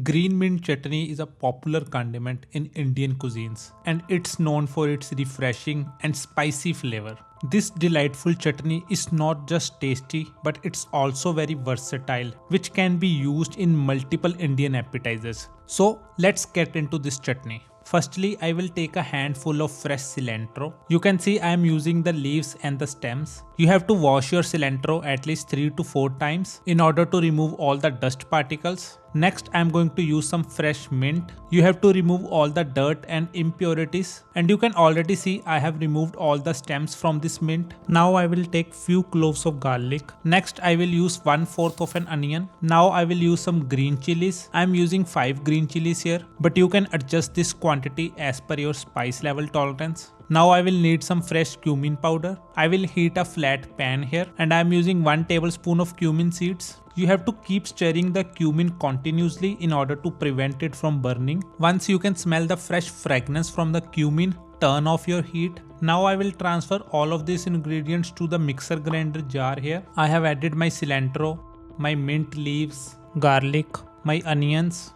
Green mint chutney is a popular condiment in Indian cuisines and it's known for its refreshing and spicy flavor. This delightful chutney is not just tasty but it's also very versatile, which can be used in multiple Indian appetizers. So let's get into this chutney. Firstly, I will take a handful of fresh cilantro. You can see I am using the leaves and the stems. You have to wash your cilantro at least 3 to 4 times in order to remove all the dust particles. Next, I am going to use some fresh mint. You have to remove all the dirt and impurities, and you can already see I have removed all the stems from this mint. Now I will take few cloves of garlic. Next, I will use 1/4 of an onion. Now I will use some green chilies. I am using 5 green chilies here, but you can adjust this quantity as per your spice level tolerance. Now I will need some fresh cumin powder. I will heat a flat pan here and I am using 1 tablespoon of cumin seeds. You have to keep stirring the cumin continuously in order to prevent it from burning. Once you can smell the fresh fragrance from the cumin, turn off your heat. Now I will transfer all of these ingredients to the mixer grinder jar here. I have added my cilantro, my mint leaves, garlic, my onions,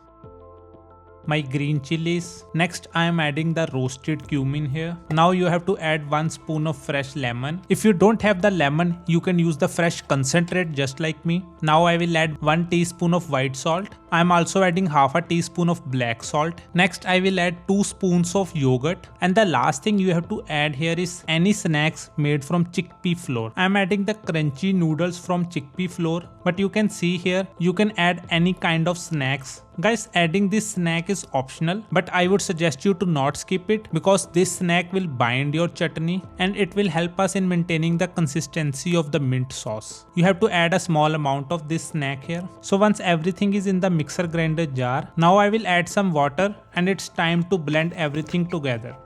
my green chilies. Next I am adding the roasted cumin here. Now you have to add 1 spoon of fresh lemon. If you don't have the lemon, you can use the fresh concentrate just like me. Now I will add 1 teaspoon of white salt. I am also adding half a teaspoon of black salt. Next I will add 2 spoons of yogurt, and the last thing you have to add here is any snacks made from chickpea flour. I am adding the crunchy noodles from chickpea flour, but you can see here you can add any kind of snacks. Guys, adding this snack is optional, but I would suggest you to not skip it because this snack will bind your chutney and it will help us in maintaining the consistency of the mint sauce. You have to add a small amount of this snack here. So once everything is in the mixer grinder jar, now I will add some water and it's time to blend everything together.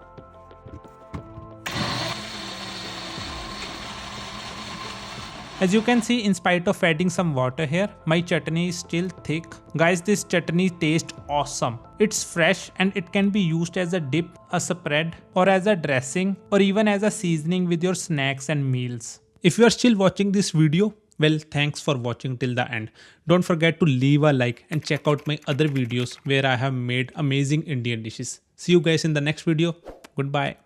As you can see, in spite of adding some water here, my chutney is still thick. Guys, this chutney tastes awesome. It's fresh and it can be used as a dip, a spread, or as a dressing, or even as a seasoning with your snacks and meals. If you are still watching this video, well, thanks for watching till the end. Don't forget to leave a like and check out my other videos where I have made amazing Indian dishes. See you guys in the next video. Goodbye.